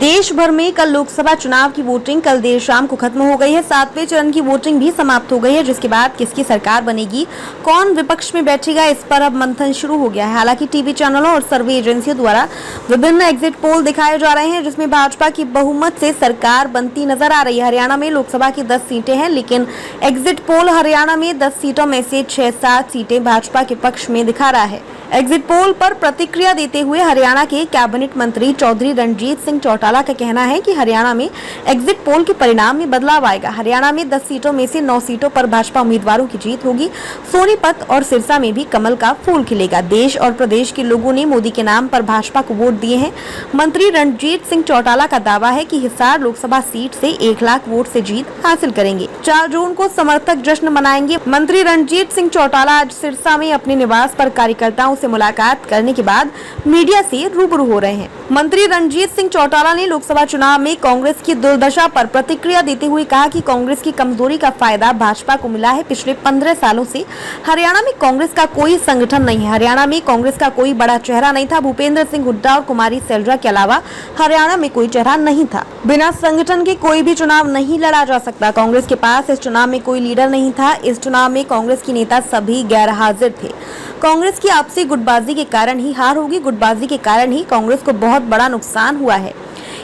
देश भर में कल लोकसभा चुनाव की वोटिंग कल देर शाम को खत्म हो गई है। 7वें चरण की वोटिंग भी समाप्त हो गई है, जिसके बाद किसकी सरकार बनेगी, कौन विपक्ष में बैठेगा, इस पर अब मंथन शुरू हो गया है। हालांकि टीवी चैनलों और सर्वे एजेंसियों द्वारा विभिन्न एग्जिट पोल दिखाए जा रहे हैं, जिसमें भाजपा की बहुमत से सरकार बनती नजर आ रही है। हरियाणा में लोकसभा की 10 सीटें हैं, लेकिन एग्जिट पोल हरियाणा में 10 सीटों में से 6-7 सीटें भाजपा के पक्ष में दिखा रहा है। एग्जिट पोल पर प्रतिक्रिया देते हुए हरियाणा के कैबिनेट मंत्री चौधरी रणजीत सिंह चौटाला का कहना है कि हरियाणा में एग्जिट पोल के परिणाम में बदलाव आएगा। हरियाणा में 10 सीटों में से 9 सीटों पर भाजपा उम्मीदवारों की जीत होगी। सोनीपत और सिरसा में भी कमल का फूल खिलेगा। देश और प्रदेश के लोगों ने मोदी के नाम पर भाजपा को वोट दिए हैं। मंत्री रणजीत सिंह चौटाला का दावा है कि हिसार लोकसभा सीट से 1 लाख वोट से जीत हासिल करेंगे। 4 जून को समर्थक जश्न मनाएंगे। मंत्री रणजीत सिंह चौटाला आज सिरसा में अपने निवास पर कार्यकर्ताओं से मुलाकात करने के बाद मीडिया से रूबरू हो रहे हैं। मंत्री रणजीत सिंह चौटाला ने लोकसभा चुनाव में कांग्रेस की दुर्दशा पर प्रतिक्रिया देते हुए कहा कि कांग्रेस की कमजोरी का फायदा भाजपा को मिला है। पिछले 15 सालों से हरियाणा में कांग्रेस का कोई संगठन नहीं है। हरियाणा में कांग्रेस का कोई बड़ा चेहरा नहीं था। भूपेंद्र सिंह हुड्डा और कुमारी सैलजा के अलावा हरियाणा में कोई चेहरा नहीं था। बिना संगठन के कोई भी चुनाव नहीं लड़ा जा सकता। कांग्रेस के पास इस चुनाव में कोई लीडर नहीं था। इस चुनाव में कांग्रेस के नेता सभी गैर हाजिर थे। कांग्रेस की आपसी गुटबाजी के कारण ही हार होगी। गुटबाजी के कारण ही कांग्रेस को बहुत बड़ा नुकसान हुआ है।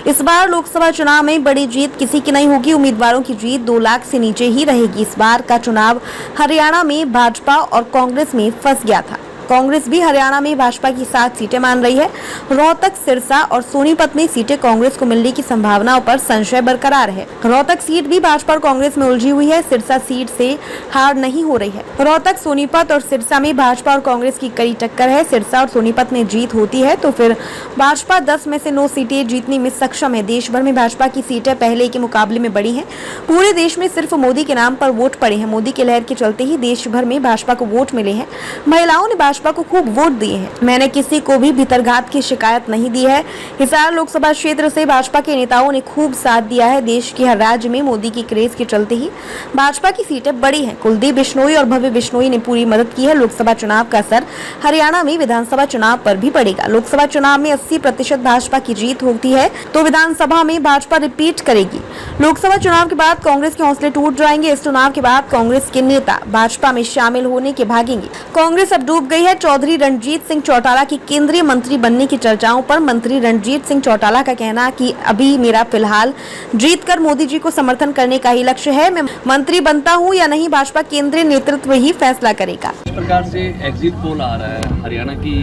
इस बार लोकसभा चुनाव में बड़ी जीत किसी की नहीं होगी। उम्मीदवारों की जीत 2 लाख से नीचे ही रहेगी। इस बार का चुनाव हरियाणा में भाजपा और कांग्रेस में फंस गया था। कांग्रेस भी हरियाणा में भाजपा की 7 सीटें मान रही है। रोहतक, सिरसा और सोनीपत में सीटें कांग्रेस को मिलने की संभावनाओं पर संशय बरकरार है। रोहतक सीट भी भाजपा और कांग्रेस में उलझी हुई है। सिरसा सीट से हार नहीं हो रही है। रोहतक, सोनीपत और सिरसा में भाजपा और कांग्रेस की कड़ी टक्कर है। सिरसा और सोनीपत में जीत होती है तो फिर भाजपा 10 में से 9 सीटें जीतने में सक्षम है। देश भर में भाजपा की सीटें पहले के मुकाबले में बढ़ी है। पूरे देश में सिर्फ मोदी के नाम पर वोट पड़े हैं। मोदी की लहर के चलते ही देश भर में भाजपा को वोट मिले हैं। महिलाओं ने भाजपा को खूब वोट दिए हैं। मैंने किसी को भी भीतरघात की शिकायत नहीं दी है। हिसार लोकसभा क्षेत्र से भाजपा के नेताओं ने खूब साथ दिया है। देश के हर राज्य में मोदी की क्रेज के चलते ही भाजपा की सीटें बढ़ी हैं। कुलदीप बिश्नोई और भव्य बिश्नोई ने पूरी मदद की है। लोकसभा चुनाव का असर हरियाणा में विधानसभा चुनाव पर भी पड़ेगा। लोकसभा चुनाव में 80% भाजपा की जीत होती है तो विधानसभा में भाजपा रिपीट करेगी। लोकसभा चुनाव के बाद कांग्रेस के हौसले टूट जाएंगे। इस चुनाव के बाद कांग्रेस के नेता भाजपा में शामिल होने के भागेंगे। कांग्रेस अब डूब गई है। चौधरी रणजीत सिंह चौटाला की केंद्रीय मंत्री बनने की चर्चाओं पर मंत्री रणजीत सिंह चौटाला का कहना कि अभी मेरा फिलहाल जीतकर मोदी जी को समर्थन करने का ही लक्ष्य है। मैं मंत्री बनता हूं या नहीं, भाजपा केंद्रीय नेतृत्व ही फैसला करेगा। इस प्रकार से एग्जिट पोल आ रहा है। हरियाणा की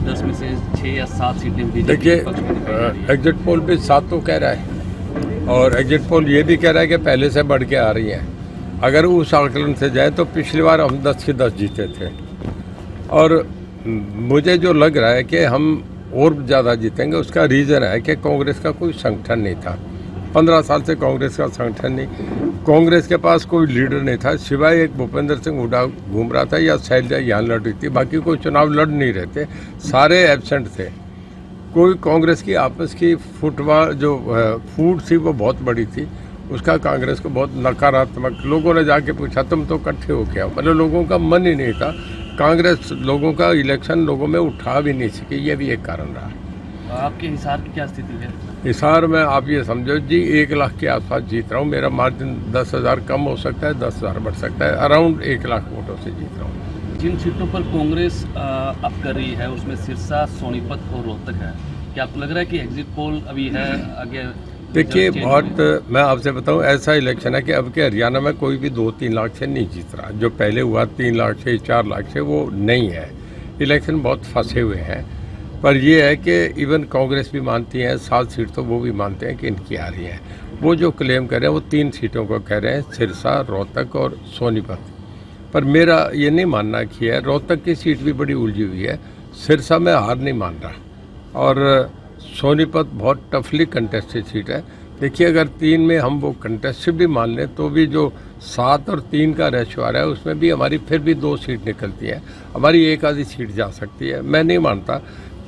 10 में से 6 या 7 सीटें बीजेपी के पक्ष में दिखाई जा रही है। एग्जिट पोल भी 7 तो कह रहा है और एग्जिट पोल ये भी कह रहा है कि पहले से बढ़ के आ रही है। अगर उस आकलन से जाए तो पिछली बार हम 10 के 10 जीते थे और मुझे जो लग रहा है कि हम और ज़्यादा जीतेंगे। उसका रीज़न है कि कांग्रेस का कोई संगठन नहीं था। 15 साल से कांग्रेस का संगठन नहीं। कांग्रेस के पास कोई लीडर नहीं था, सिवाय एक भूपेंद्र सिंह हुड्डा घूम रहा था या शैलजा यहाँ लड़ रही थी। बाकी कोई चुनाव लड़ नहीं रहे थे, सारे एब्सेंट थे। कोई कांग्रेस की आपस की फुटबॉल जो फूट थी वो बहुत बड़ी थी। उसका कांग्रेस को बहुत नकारात्मक, लोगों ने जाके पूछा तुम तो इकट्ठे हो क्या, मतलब लोगों का मन ही नहीं था। कांग्रेस लोगों का इलेक्शन लोगों में उठा भी नहीं सके, ये भी एक कारण रहा। आपके हिसार की क्या स्थिति है? हिसार में आप ये समझो जी 1 लाख के आसपास जीत रहा हूँ। मेरा मार्जिन 10,000 कम हो सकता है, 10,000 बढ़ सकता है। अराउंड 1 लाख वोटों से जीत रहा हूँ। जिन सीटों पर कांग्रेस अब कर रही है उसमें सिरसा, सोनीपत और रोहतक है। क्या आपको लग रहा है कि एग्जिट पोल अभी है आगे? देखिए बहुत, मैं आपसे बताऊं, ऐसा इलेक्शन है कि अब के हरियाणा में कोई भी 2-3 लाख से नहीं जीत rहा। जो पहले हुआ 3 लाख से 4 लाख से, वो नहीं है। इलेक्शन बहुत फंसे हुए हैं। पर यह है कि इवन कांग्रेस भी मानती है 7 सीट तो वो भी मानते हैं कि इनकी आ रही है। वो जो क्लेम कर रहे हैं वो 3 सीटों को कह रहे हैं, सिरसा, रोहतक और सोनीपत। पर मेरा ये नहीं मानना कि है। रोहतक की सीट भी बड़ी उलझी हुई है। सिरसा में हार नहीं मान रहा और सोनीपत बहुत टफली कंटेस्टेड सीट है। देखिए अगर 3 में हम वो कंटेस्टेड भी मान लें तो भी जो 7 और 3 का रेशियो आ रहा है उसमें भी हमारी फिर भी 2 सीट निकलती है। हमारी एक आधी सीट जा सकती है। मैं नहीं मानता।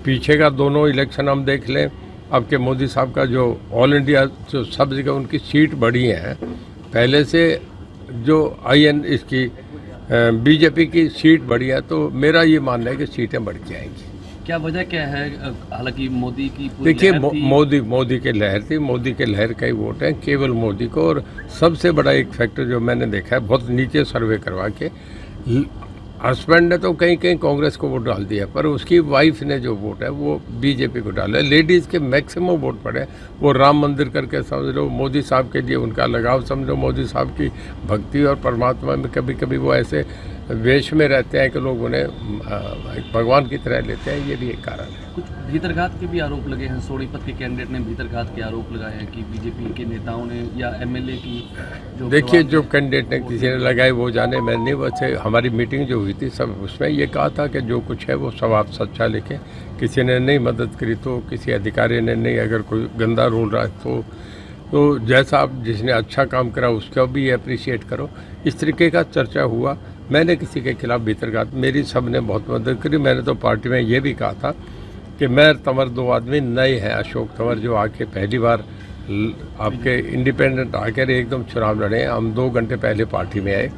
पीछे का दोनों इलेक्शन हम देख लें, अब के मोदी साहब का जो ऑल इंडिया जो सब जगह उनकी सीट बढ़ी हैं। पहले से जो इसकी बीजेपी की सीट बढ़ी है तो मेरा ये मानना है कि सीटें बढ़ के आएंगी। क्या वजह क्या है? हालांकि मोदी की पूरी देखिए लहर थी। मोदी की लहर थी, मोदी के लहर का ही वोट है, केवल मोदी को। और सबसे बड़ा एक फैक्टर जो मैंने देखा है, बहुत नीचे सर्वे करवा के, हस्बैंड ने तो कहीं कहीं कांग्रेस को वोट डाल दिया, पर उसकी वाइफ ने जो वोट है वो बीजेपी को डाला है। लेडीज़ के मैक्सिमम वोट पड़े, वो राम मंदिर करके समझ लो, मोदी साहब के लिए उनका लगाव समझो, मोदी साहब की भक्ति और परमात्मा में कभी कभी वो ऐसे वेश में रहते हैं कि लोग उन्हें एक भगवान की तरह लेते हैं। ये भी एक कारण है। कुछ भीतरघात के भी आरोप लगे हैं। सोनीपत के कैंडिडेट ने भीतरघात के आरोप लगाए हैं कि बीजेपी के नेताओं ने या एमएलए की जो देखिए, जो कैंडिडेट ने किसी ने लगाए वो जाने, मैं नहीं। वैसे हमारी मीटिंग जो हुई थी सब उसमें ये कहा था कि जो कुछ है वो सब आप सच्चा लिखें। किसी ने नहीं मदद करी तो, किसी अधिकारी ने नहीं, अगर कोई गंदा रोल रहा है तो जैसा आप जिसने अच्छा काम करा उसका भी अप्रिशिएट करो। इस तरीके का चर्चा हुआ। मैंने किसी के खिलाफ भीतरघात, मेरी सब ने बहुत मदद करी। मैंने तो पार्टी में ये भी कहा था कि मैं तंवर दो आदमी नए हैं। अशोक तंवर जो आके पहली बार आपके इंडिपेंडेंट आकर एकदम चुनाव लड़े हैं, हम 2 घंटे पहले पार्टी में आए,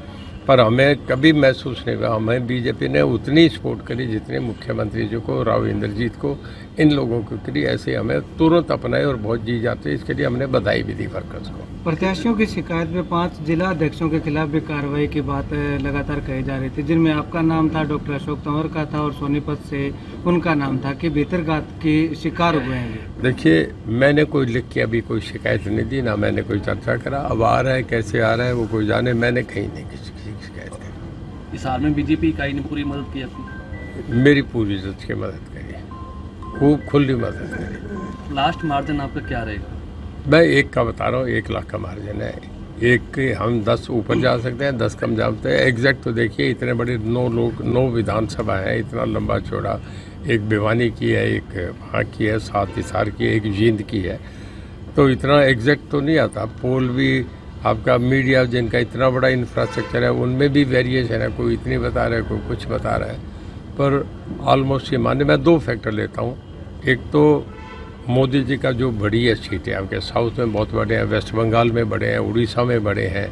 पर हमें कभी महसूस नहीं हुआ। हमें बीजेपी ने उतनी सपोर्ट करी जितने मुख्यमंत्री जी को, राव इंद्रजीत को, इन लोगों को करी। ऐसे हमें तुरंत अपनाए और बहुत जी जाते। इसके लिए हमने बधाई भी दी वर्कर्स को। प्रत्याशियों की शिकायत में 5 जिला अध्यक्षों के खिलाफ भी कार्रवाई की बात लगातार कही जा रही थी, जिनमें आपका नाम था, डॉक्टर अशोक तंवर का था और सोनीपत से उनका नाम था कि भीतरघात की शिकार हुए हैं। देखिए, मैंने कोई लिख के अभी कोई शिकायत नहीं दी, ना मैंने कोई चर्चा करा। अब आ रहा है, कैसे आ रहा है वो कोई जाने। मैंने कहीं नहीं किसी की शिकायत करी। इस हार में बीजेपी इकाई ने पूरी मदद की आपकी? मेरी पूरी इज्जत की मदद करी, खूब खुली मदद करी। लास्ट मार्जिन आपका क्या रहेगा? मैं 1 का बता रहा हूँ, 1 लाख का मार्जिन है। 1 के हम 10 ऊपर जा सकते हैं, 10 कम जा सकते हैं। एग्जैक्ट तो देखिए, इतने बड़े 9 विधानसभा है, इतना लंबा चौड़ा। एक भिवानी की है, एक वहाँ की है, 7 हिसार की है, एक जींद की है। तो इतना एग्जैक्ट तो नहीं आता। पोल भी आपका मीडिया जिनका इतना बड़ा इंफ्रास्ट्रक्चर है उनमें भी वेरिएशन है, कोई इतनी बता रहा है, कोई कुछ बता रहा है। पर ऑलमोस्ट ये माने, मैं 2 फैक्टर लेता हूँ। एक तो मोदी जी का जो बड़ी है सीटें, आपके साउथ में बहुत बड़े हैं, वेस्ट बंगाल में बड़े हैं, उड़ीसा में बड़े हैं,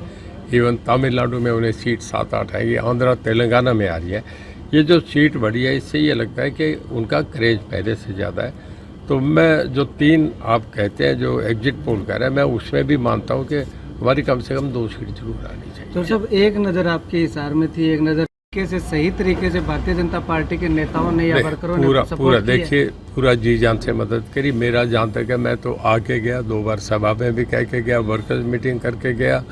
इवन तमिलनाडु में उन्हें सीट 7-8 आएगी, आंध्रा तेलंगाना में आ रही है। ये जो सीट बढ़ी है, इससे ये लगता है कि उनका क्रेज पहले से ज़्यादा है। तो मैं जो 3 आप कहते हैं जो एग्जिट पोल कर रहे हैं, मैं उसमें भी मानता हूँ कि हमारी कम से कम 2 सीट जरूर आनी चाहिए। तो सब एक नज़र आपकी हिसार में थी, एक नज़र से सही तरीके से भारतीय जनता पार्टी के नेताओं ने या वर्करों ने पूरा सपोर्ट किया? देखिए, पूरा जी जान से मदद करी। मेरा जहाँ तक है, मैं तो आके गया, 2 बार सभा में भी कह के गया, वर्कर्स मीटिंग करके गया।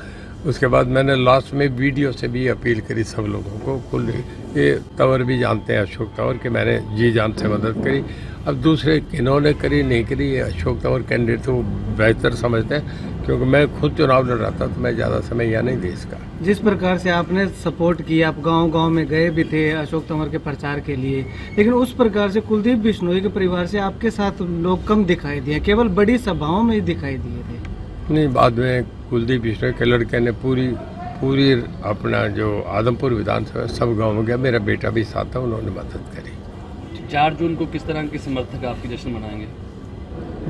उसके बाद मैंने लास्ट में वीडियो से भी अपील करी सब लोगों को। कुल ये तंवर भी जानते हैं, अशोक तंवर, कि मैंने जी जान से मदद करी। अब दूसरे किन्होंने करी नहीं करी, ये अशोक तंवर कैंडिडेट तो बेहतर समझते हैं, क्योंकि मैं खुद चुनाव लड़ रहा था तो मैं ज़्यादा समय यहाँ नहीं दे इसका। जिस प्रकार से आपने सपोर्ट किया, आप गांव-गांव में गए भी थे अशोक तंवर के प्रचार के लिए, लेकिन उस प्रकार से कुलदीप बिश्नोई के परिवार से आपके साथ लोग कम दिखाई दिए, केवल बड़ी सभाओं में ही दिखाई दिए थे। नहीं, बाद में कुलदीप बिश्नोई के लड़के ने पूरी अपना जो आदमपुर विधानसभा सब गाँव में गया, मेरा बेटा भी साथ था, उन्होंने मदद करी। 4 जून को किस तरह के समर्थक आपकी जश्न मनाएंगे?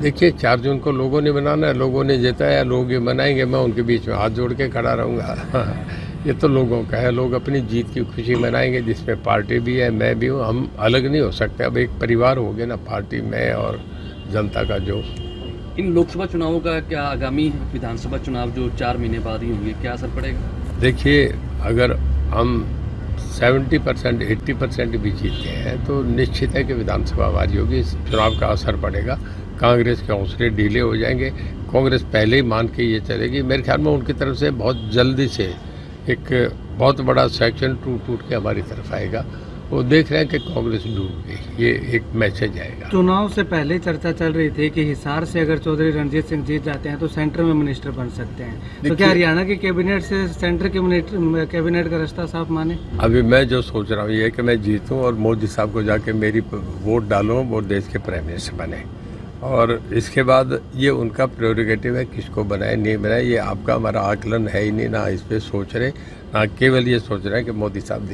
देखिए, 4 जून को लोगों ने मनाना है, लोगों ने जिताया, लोग ये मनाएंगे, मैं उनके बीच में हाथ जोड़ के खड़ा रहूँगा। ये तो लोगों का है, लोग अपनी जीत की खुशी मनाएंगे, जिसमें पार्टी भी है, मैं भी हूँ। हम अलग नहीं हो सकते, अब एक परिवार हो गया ना, पार्टी में और जनता का जो। इन लोकसभा चुनावों का क्या आगामी विधानसभा चुनाव जो 4 महीने बाद ही होंगे, क्या असर पड़ेगा? देखिए, अगर हम 70% 80% भी जीतते हैं तो निश्चित है कि विधानसभा हमारी होगी। इस चुनाव का असर पड़ेगा, कांग्रेस के हौसले ढीले हो जाएंगे। कांग्रेस पहले ही मान के ये चलेगी। मेरे ख्याल में उनकी तरफ से बहुत जल्दी से एक बहुत बड़ा सेक्शन टूट के हमारी तरफ आएगा। वो देख रहे हैं कि कांग्रेस डूब गई, ये एक मैसेज आएगा। चुनाव से पहले चर्चा चल रही थी कि हिसार से अगर चौधरी रणजीत सिंह जीत जाते हैं तो सेंटर में मिनिस्टर बन सकते हैं, तो क्या हरियाणा की कैबिनेट से सेंटर के कैबिनेट का रास्ता साफ माने? अभी मैं जो सोच रहा हूँ ये है कि मैं जीतूँ और मोदी साहब को जाके मेरी वोट डालूँ, वो देश के प्राइम मिनिस्टर बने, और इसके बाद ये उनका प्रेरोगेटिव है, किसको बनाए नहीं बनाए, ये आपका हमारा आकलन है ही नहीं। ना इस पर सोच रहे, ना केवल ये सोच रहे हैं कि मोदी साहब